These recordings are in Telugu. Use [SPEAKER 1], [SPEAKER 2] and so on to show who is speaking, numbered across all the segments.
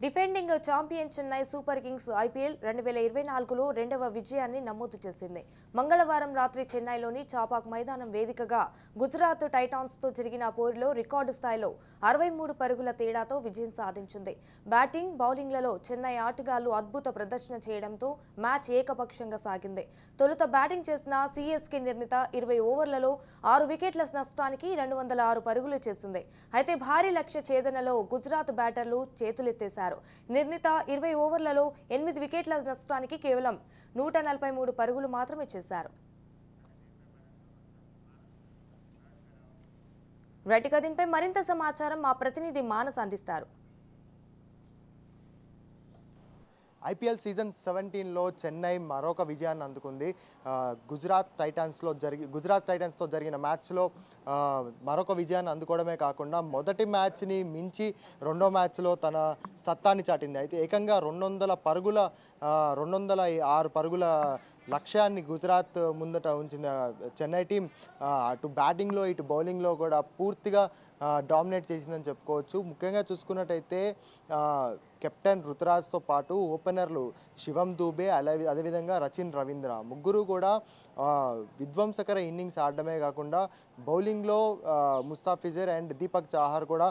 [SPEAKER 1] Defending champion Chennai Super Kings IPL 2024లో రెండవ విజయాన్ని నమోదు చేసింది. మంగళవారం రాత్రి చెన్నైలోని చాపాక్ మైదానం వేదికగా గుజరాత్ టైటాన్స్తో జరిగిన పోరులో రికార్డు స్థాయిలో 63 పరుగుల తేడాతో విజయం సాధించింది. బ్యాటింగ్, బౌలింగ్లలో చెన్నై ఆటగాళ్లు అద్భుత ప్రదర్శన చేయడంతో మ్యాచ్ ఏకపక్షంగా సాగింది. తొలుత బ్యాటింగ్ చేసిన సీఎస్కే నిర్ణీత 20 ఓవర్లలో 6 వికెట్ల నష్టానికి 206 పరుగులు చేసింది. అయితే భారీ లక్ష్య ఛేదనలో గుజరాత్ బ్యాటర్లు చేతులెత్తేశారు. నిర్ణీత 20 ఓవర్లలో 8 వికెట్ల నష్టానికి కేవలం 143 పరుగులు మాత్రమే చేశారు. రైట్, దీనిపై మరింత సమాచారం మా ప్రతినిధి మానస్ అందిస్తారు.
[SPEAKER 2] ఐపీఎల్ సీజన్ 17లో చెన్నై మరొక విజయాన్ని అందుకుంది. గుజరాత్ టైటన్స్తో జరిగిన మ్యాచ్లో మరొక విజయాన్ని అందుకోవడమే కాకుండా మొదటి మ్యాచ్ని మించి రెండో మ్యాచ్లో తన సత్తాని చాటింది. అయితే ఏకంగా 206 పరుగుల లక్ష్యాన్ని గుజరాత్ ముందట ఉంచిన చెన్నై టీం అటు బ్యాటింగ్లో ఇటు బౌలింగ్లో కూడా పూర్తిగా డామినేట్ చేసిందని చెప్పుకోవచ్చు. ముఖ్యంగా చూసుకున్నట్టయితే కెప్టెన్ రుతురాజ్తో పాటు ఓపెనర్లు శివం దూబే అదేవిధంగా రచిన్ రవీంద్ర ముగ్గురు కూడా విధ్వంసకర ఇన్నింగ్స్ ఆడడమే కాకుండా బౌలింగ్లో ముస్తాఫిజర్ అండ్ దీపక్ చాహర్ కూడా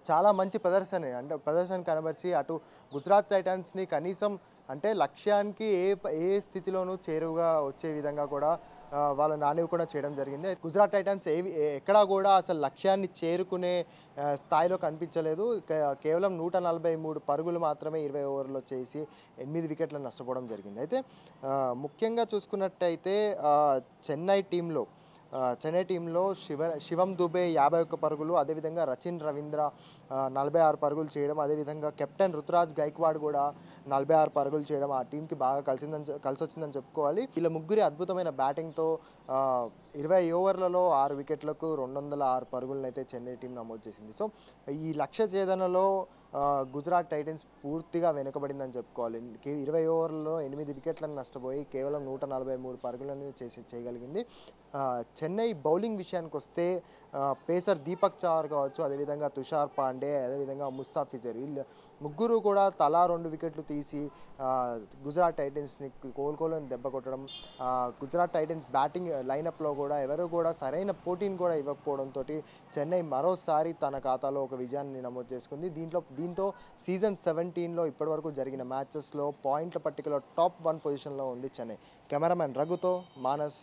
[SPEAKER 2] చాలా మంచి ప్రదర్శన కనబరిచి అటు గుజరాత్ టైటన్స్ని కనీసం అంటే లక్ష్యానికి ఏ స్థితిలోనూ చేరువుగా వచ్చే విధంగా కూడా వాళ్ళ నానివ్వకుండా చేయడం జరిగింది. గుజరాత్ టైటన్స్ ఎక్కడా కూడా అసలు లక్ష్యాన్ని చేరుకునే స్థాయిలో కనిపించలేదు. కేవలం 143 పరుగులు మాత్రమే 20 ఓవర్లో చేసి 8 వికెట్లను నష్టపోవడం జరిగింది. అయితే ముఖ్యంగా చూసుకున్నట్టయితే చెన్నై టీంలో శివం దుబే 51 పరుగులు, అదేవిధంగా రచిన్ రవీంద్ర 46 పరుగులు చేయడం, అదేవిధంగా కెప్టెన్ రుతురాజ్ గైక్వాడ్ కూడా 46 పరుగులు చేయడం ఆ టీంకి బాగా కలిసి వచ్చిందని చెప్పుకోవాలి. వీళ్ళ ముగ్గురి అద్భుతమైన బ్యాటింగ్తో 20 ఓవర్లలో 6 వికెట్లకు 206 పరుగులను అయితే చెన్నై టీం నమోదు చేసింది. సో ఈ లక్ష్య ఛేదనలో గుజరాత్ టైటన్స్ పూర్తిగా వెనుకబడిందని చెప్పుకోవాలి. 20 ఓవర్లలో 8 వికెట్లను నష్టపోయి కేవలం 143 పరుగులను చేయగలిగింది. చెన్నై బౌలింగ్ విషయానికి వస్తే పేసర్ దీపక్ చాహర్ కావచ్చు, అదేవిధంగా తుషార్ పాండే, అదేవిధంగా ముస్తాఫిజర్ వీళ్ళు ముగ్గురు కూడా తలా 2 వికెట్లు తీసి గుజరాత్ టైటన్స్ని కోలుకోలేని దెబ్బ కొట్టడం, గుజరాత్ టైటన్స్ బ్యాటింగ్ లైనప్లో కూడా ఎవరు కూడా సరైన పోటీని కూడా ఇవ్వకపోవడంతో చెన్నై మరోసారి తన ఖాతాలో ఒక విజయాన్ని నమోదు చేసుకుంది. దీంతో సీజన్ 17లో ఇప్పటివరకు జరిగిన మ్యాచెస్లో పాయింట్ల పట్టికలో టాప్ 1 పొజిషన్లో ఉంది చెన్నై. కెమెరామెన్ రఘుతో మానస్.